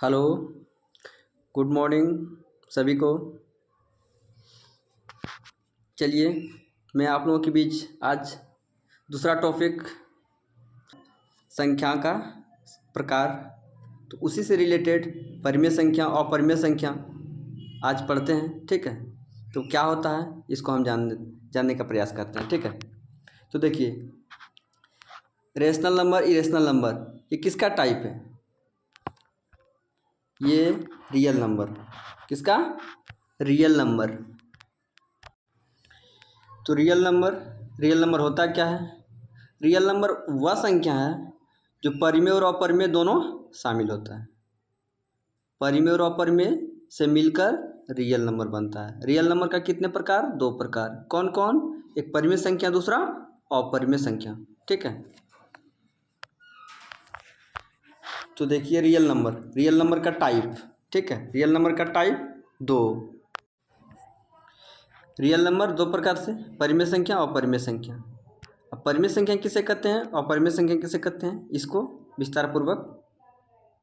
Hello, good morning सभी को। चलिए मैं आप लोगों के बीच आज दूसरा टॉपिक संख्या का प्रकार, तो उसी से रिलेटेड परिमेय संख्या और अपरिमेय संख्या आज पढ़ते हैं। ठीक है, तो क्या होता है इसको हम जानने का प्रयास करते हैं। ठीक है, तो देखिए रेशनल नंबर, इरेशनल नंबर ये किसका टाइप है? ये रियल नंबर। किसका? Real number. तो रियल नंबर होता क्या है? रियल नंबर वह संख्या है जो परिमेय और अपरिमेय दोनों शामिल होता है। परिमेय और अपरिमेय से मिलकर रियल नंबर बनता है। रियल नंबर का कितने प्रकार? दो प्रकार। कौन कौन? एक परिमेय संख्या, दूसरा अपरिमेय संख्या। ठीक है, तो देखिए रियल नंबर का टाइप। ठीक है, रियल नंबर का टाइप दो। रियल नंबर दो प्रकार से, परिमेय संख्या और अपरिमेय संख्या। अब परिमेय संख्या किसे कहते हैं और अपरिमेय संख्या किसे कहते हैं, इसको विस्तार पूर्वक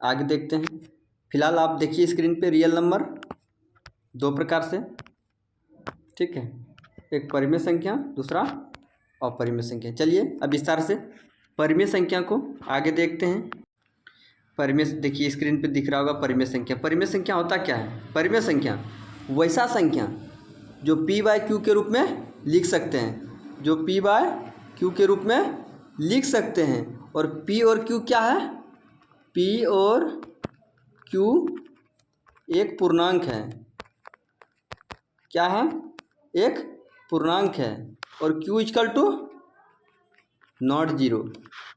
आगे देखते हैं। फिलहाल आप देखिए स्क्रीन पे रियल नंबर दो प्रकार से। ठीक है, एक परिमेय संख्या, दूसरा अपरिमेय संख्या। चलिए अब विस्तार से परिमेय संख्या को आगे देखते हैं। परिमेय देखिए स्क्रीन पे दिख रहा होगा परिमेय संख्या। परिमेय संख्या होता क्या है? परिमेय संख्या वैसा संख्या जो p/q के रूप में लिख सकते हैं, जो p/q के रूप में लिख सकते हैं। और p और q क्या है? p और q एक पूर्णांक है। क्या है? एक पूर्णांक है। और q equal to not zero.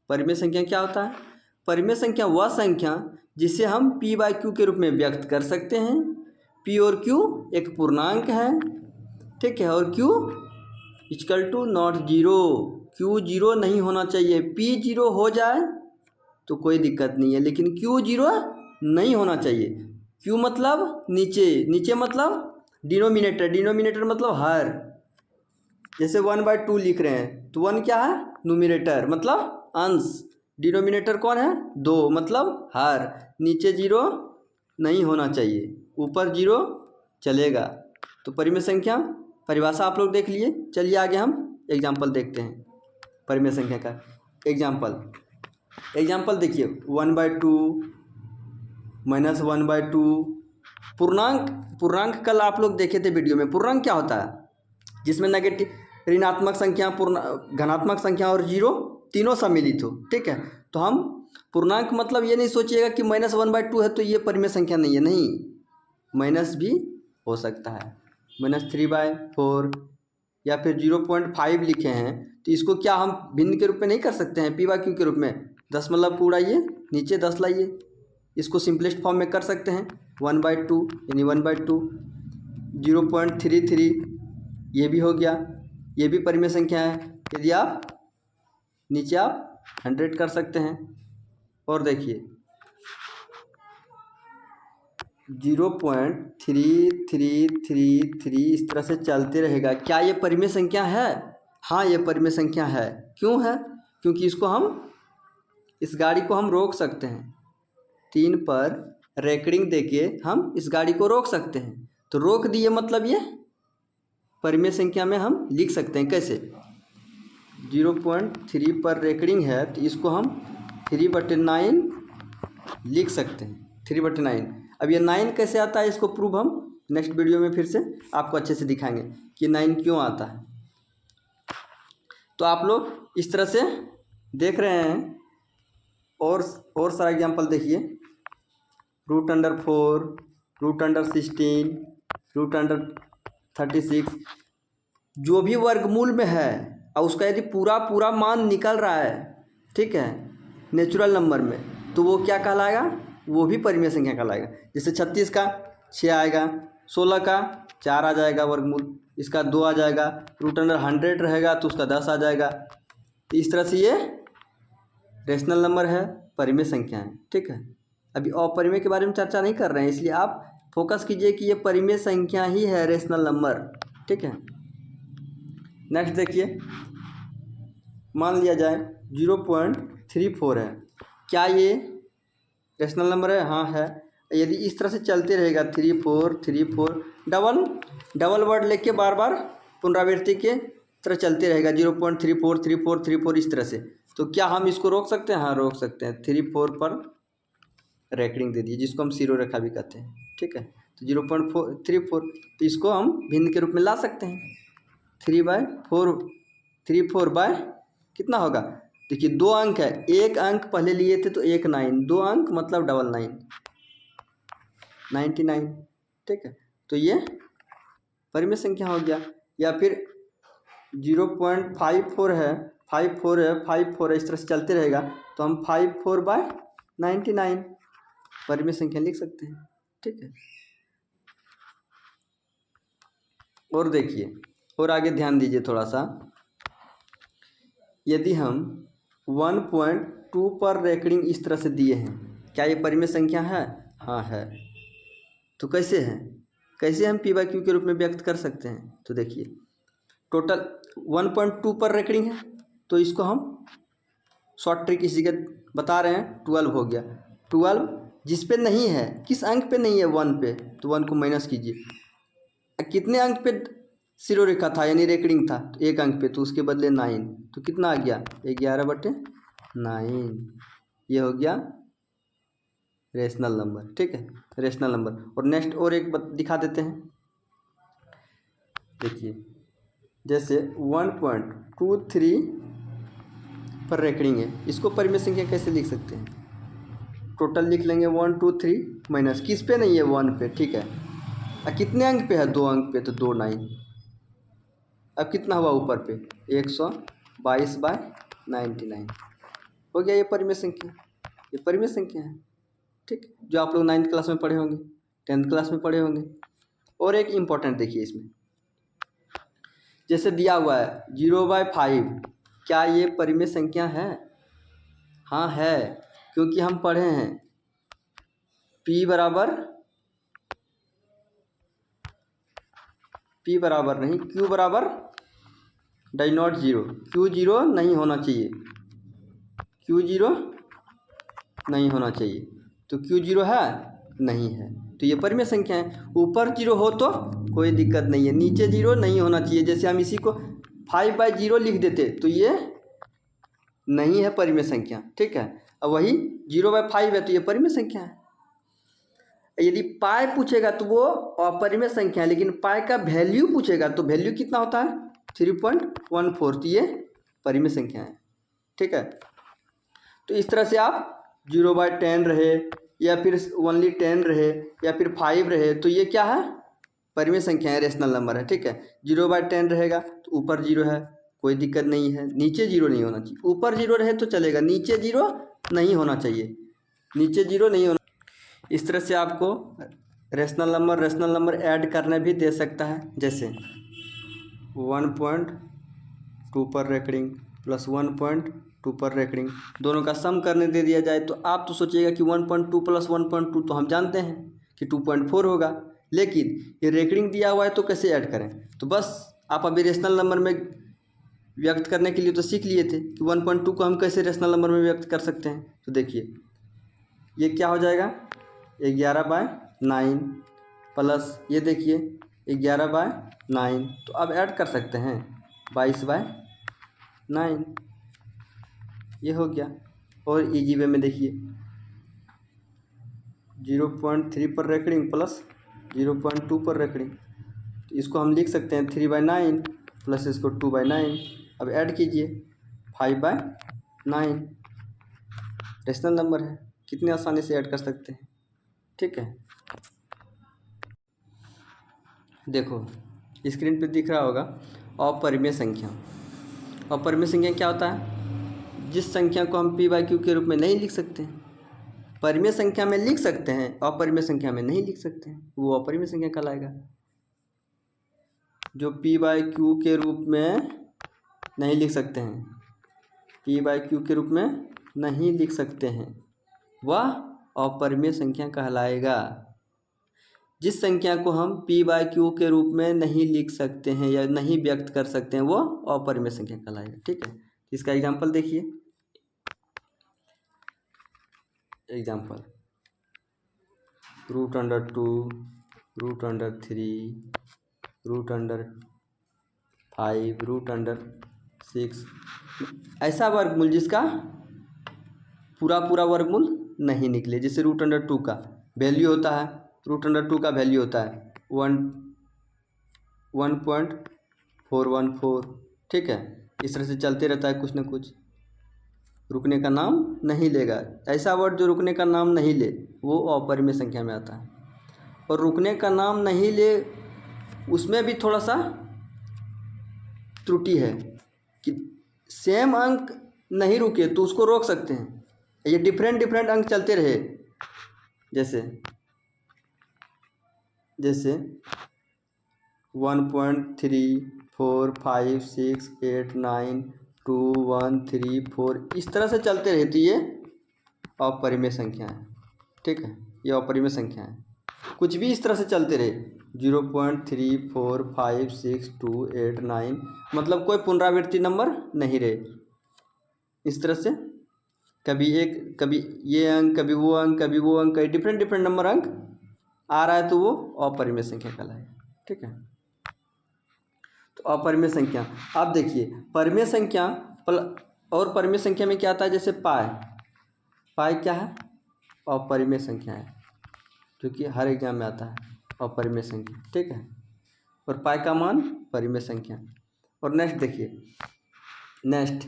परिमेय संख्या क्या होता है? परिमेय संख्या वह संख्या जिसे हम p/q के रूप में व्यक्त कर सकते हैं। p और q एक पूर्णांक है। ठीक है, और q equal to not zero. q zero नहीं होना चाहिए। p जीरो हो जाए तो कोई दिक्कत नहीं है, लेकिन q जीरो नहीं होना चाहिए। q मतलब नीचे मतलब डिनोमिनेटर मतलब हर। जैसे 1/2 लिख रहे हैं तो 1 क्या है? न्यूमिनेटर मतलब अंश। डिनोमिनेटर कौन है? 2 मतलब हर। नीचे जीरो नहीं होना चाहिए, ऊपर जीरो चलेगा। तो परिमेय संख्या परिभाषा आप लोग देख लिए। चलिए आगे हम एग्जाम्पल देखते हैं परिमेय संख्या का। एग्जाम्पल देखिए 1/2 -1/2। पूर्णांक कल आप लोग देखे थे वीडियो में। पूर्णांक क्या होता है? जिसमें नेगेटिव ऋणात्मक संख्या, धनात्मक संख्या और जीरो तीनों सम्मिलित हो। ठीक है, तो हम पूर्णांक मतलब ये नहीं सोचिएगा कि -1/2 है तो ये परिमेय संख्या नहीं है। नहीं, माइनस भी हो सकता है। -3/4 या फिर 0.5 लिखे हैं तो इसको क्या हम भिन्न के रूप में नहीं कर सकते हैं? p/q के रूप में 10 को उड़ाइए, नीचे 10 लाइए। इसको सिंपलेस्ट फॉर्म में कर सकते हैं 1/2 यानी 1/2। 0.33 ये भी हो गया, ये भी परिमेय संख्या है। यदि आप नीचे आप 100 कर सकते हैं। और देखिए 0.3333 इस तरह से चलते रहेगा। क्या ये परिमेय संख्या है? हाँ, ये परिमेय संख्या है। क्यों है? क्योंकि इस गाड़ी को हम रोक सकते हैं। 3 पर रेकरिंग देके हम इस गाड़ी को रोक सकते हैं। तो रोक दिए मतलब ये परिमेय संख्या में हम लिख सकते हैं। कैसे? 0.3 पर रेकरिंग है तो इसको हम 3/9 लिख सकते हैं। 3/9। अब ये 9 कैसे आता है, इसको प्रूव हम नेक्स्ट वीडियो में फिर से आपको अच्छे से दिखाएंगे कि 9 क्यों आता है। तो आप लोग इस तरह से देख रहे हैं। और सारा एग्जाम्पल देखिए। √4, √16, √36 जो भी वर्गमूल में है और उसका यदि पूरा मान निकल रहा है, ठीक है, नेचुरल नंबर में, तो वो क्या कहलाएगा? वो भी परिमेय संख्या कहलाएगा। जैसे 36 का 6 आएगा, 16 का 4 आ जाएगा वर्गमूल, इसका 2 आ जाएगा। √100 रहेगा तो उसका 10 आ जाएगा। तो इस तरह से ये रेशनल नंबर है, परिमेय संख्या है। ठीक है, अभी अपरिमेय के बारे में चर्चा नहीं कर रहे हैं, इसलिए आप फोकस कीजिए कि ये परिमेय संख्या ही है, रेशनल नंबर। ठीक है, नेक्स्ट देखिए। मान लिया जाए 0.34 है। क्या ये रेशनल नंबर है? हाँ है। यदि इस तरह से चलते रहेगा 3 4 3 4 डबल वर्ड लेके बार बार पुनरावृत्ति के तरह चलते रहेगा 0.34 34 34 इस तरह से, तो क्या हम इसको रोक सकते हैं? हाँ रोक सकते हैं। 3 4 पर रेकरिंग दे दिए जिसको हम जीरो रेखा भी कहते हैं, ठीक है। तो 0.34 तो इसको हम भिन्न के रूप में ला सकते हैं। 3/4 3 4 बाय कितना होगा? देखिए 2 अंक है, एक अंक पहले लिए थे तो 1 9, 2 अंक मतलब 99 99, ठीक है। तो ये परिमेय संख्या हो गया। या फिर 0.54 है 54 है 54 है, इस तरह से चलते रहेगा तो हम 54/99 परिमेय संख्या लिख सकते हैं, ठीक है। और देखिए और आगे ध्यान दीजिए थोड़ा सा, यदि हम 1.2 पर रेकरिंग इस तरह से दिए हैं, क्या ये परिमेय संख्या है? हाँ है। तो कैसे है, कैसे हम P/Q के रूप में व्यक्त कर सकते हैं? तो देखिए टोटल 1.2 पर रेकरिंग है तो इसको हम शॉर्ट ट्रिक इसी के बता रहे हैं, 12 हो गया। 12 जिस पे नहीं है, किस अंक पे नहीं है? 1 पे, तो 1 को माइनस कीजिए। कितने अंक पे जीरो रेखा था यानी रेकरिंग था? तो 1 अंक पे, तो उसके बदले 9, तो कितना आ गया? 11/9। ये हो गया रेशनल नंबर, ठीक है, रेशनल नंबर। और नेक्स्ट और एक दिखा देते हैं। देखिए जैसे 1.23 पर रेकरिंग है, इसको परिमेय संख्या कैसे लिख सकते हैं? टोटल लिख लेंगे 1 2 3 माइनस किस पे नहीं है? 1 पे, ठीक है। कितने अंक पे है? 2 अंक पे, तो 2 9। अब कितना हुआ ऊपर पे? 122/99 हो गया। ये परिमेय संख्या, ये परिमेय संख्या है, ठीक, जो आप लोग 9th क्लास में पढ़े होंगे, 10th क्लास में पढ़े होंगे। और एक इम्पॉर्टेंट देखिए इसमें, जैसे दिया हुआ है 0/5, क्या ये परिमेय संख्या है? हाँ है, क्योंकि हम पढ़े हैं P बराबर नहीं, Q बराबर डाई नॉट 0, Q 0 नहीं होना चाहिए, Q 0 नहीं होना चाहिए। तो Q 0 है? नहीं है, तो ये परिमेय संख्या है। ऊपर 0 हो तो कोई दिक्कत नहीं है, नीचे 0 नहीं होना चाहिए। जैसे हम इसी को 5/0 लिख देते तो ये नहीं है परिमेय संख्या, ठीक है। अब वही 0/5 है तो ये परिमेय संख्या है। यदि पाई पूछेगा तो वो अपरिमेय संख्या है, लेकिन पाई का वैल्यू पूछेगा तो वैल्यू कितना होता है? 3.14, तो ये परिमेय संख्या है, ठीक है। तो इस तरह से आप 0/10 रहे या फिर ओनली 10 रहे या फिर 5 रहे, तो ये क्या है? परिमेय संख्या है, रेशनल नंबर है, ठीक है। 0/10 रहेगा तो ऊपर 0 है, कोई दिक्कत नहीं है। नीचे 0 नहीं होना चाहिए, ऊपर 0 रहे तो चलेगा, नीचे 0 नहीं होना चाहिए, नीचे 0 नहीं होना। इस तरह से आपको रेशनल नंबर ऐड करने भी दे सकता है। जैसे 1.2 पर रेकरिंग प्लस 1.2 पर रेकरिंग, दोनों का सम करने दे दिया जाए तो आप तो सोचिएगा कि 1.2 प्लस 1.2 तो हम जानते हैं कि 2.4 होगा, लेकिन ये रेकरिंग दिया हुआ है तो कैसे ऐड करें? तो बस आप अभी रेशनल नंबर में व्यक्त करने के लिए तो सीख लिए थे कि 1.2 को हम कैसे रेशनल नंबर में व्यक्त कर सकते हैं। तो देखिए ये क्या हो जाएगा? 11/9 प्लस ये देखिए 11/9, तो अब ऐड कर सकते हैं 22/9, ये हो गया। और इजी वे में देखिए 0.3 पर रेकरिंग प्लस 0.2 पर रेकरिंग, तो इसको हम लिख सकते हैं 3/9 प्लस इसको 2/9। अब ऐड कीजिए 5/9, रेशनल नंबर है, कितने आसानी से ऐड कर सकते हैं, ठीक है। देखो स्क्रीन पे दिख रहा होगा अपरिमेय संख्या। अपरिमेय संख्या क्या होता है? जिस संख्या को हम P/Q के रूप में नहीं लिख सकते हैं, परिमेय संख्या में लिख सकते हैं, अपरिमेय संख्या में नहीं लिख सकते हैं, वो अपरिमेय संख्या कहलाएगा। जो P/Q के रूप में नहीं लिख सकते हैं, P/Q के रूप में नहीं लिख सकते हैं, वह अपरिमेय संख्या कहलाएगा। जिस संख्या को हम P/Q के रूप में नहीं लिख सकते हैं या नहीं व्यक्त कर सकते हैं, वो अपरिमेय संख्या कहलाएगा, ठीक है। इसका एग्जाम्पल देखिए, example root under 2, root under 3, root under 5, root under 6। ऐसा वर्गमूल जिसका पूरा पूरा वर्गमूल नहीं निकले। जैसे रूट अंडर 2 का वैल्यू होता है, रूट अंडर 2 का वैल्यू होता है 1.414। ठीक है, इस तरह से चलते रहता है कुछ ना कुछ, रुकने का नाम नहीं लेगा। ऐसा वर्ड जो रुकने का नाम नहीं ले वो अपरिमेय संख्या में आता है। और रुकने का नाम नहीं ले उसमें भी थोड़ा सा त्रुटि है कि सेम अंक नहीं रुके तो उसको रोक सकते हैं। ये डिफरेंट डिफरेंट अंक चलते रहे, जैसे 1.345689213 इस तरह से चलते रहे तो ये अपरिमेय संख्या है। ठीक है, ये अपरिमेय संख्या है। कुछ भी इस तरह से चलते रहे 0.3456289, मतलब कोई पुनरावृत्ति नंबर नहीं रहे। इस तरह से कभी ये अंक, कभी वो अंक, कभी वो अंक, कभी डिफरेंट डिफरेंट नंबर अंक आ रहा है तो वो अपरिमेय संख्या कहलाएगा। ठीक है, तो अपरिमेय संख्या आप देखिए, परिमेय संख्या और परिमेय संख्या में क्या आता है, जैसे पाई क्या है, अपरिमेय संख्या है, क्योंकि हर एग्जाम में आता है अपरिमेय संख्या। ठीक है, और पाई का मान परिमेय संख्या। और नेक्स्ट देखिए, नेक्स्ट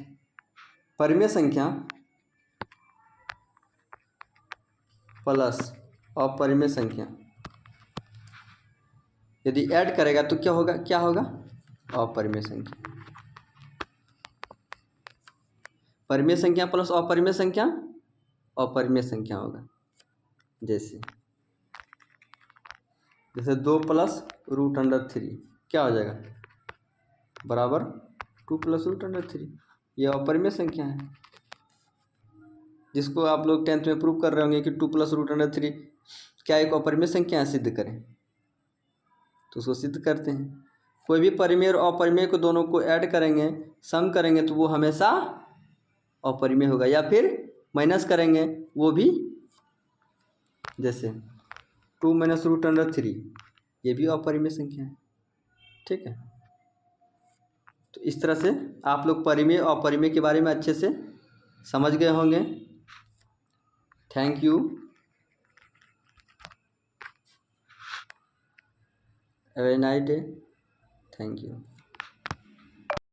परिमेय संख्या प्लस अपरिमेय संख्या यदि ऐड करेगा तो क्या होगा, अपरिमेय संख्या। परिमेय संख्या प्लस अपरिमेय संख्या अपरिमेय संख्या होगा। जैसे 2 प्लस रूट अंडर 3 क्या हो जाएगा, बराबर 2 प्लस रूट अंडर 3। यह अपरिमेय संख्या है, जिसको आप लोग 10th में प्रूव कर रहे होंगे कि 2 प्लस रूट अंडर 3 क्या एक अपरिमेय संख्या है, सिद्ध करें। तो उसको सिद्ध करते हैं। कोई भी परिमेय और अपरिमेय को दोनों को ऐड करेंगे, सम करेंगे तो वो हमेशा अपरिमेय होगा, या फिर माइनस करेंगे वो भी, जैसे 2 माइनस रूट अंडर 3 ये भी अपरिमेय संख्या है। ठीक है, तो इस तरह से आप लोग परिमेय और अपरिमेय के बारे में अच्छे से समझ गए होंगे। Thank you, have a nice day, thank you.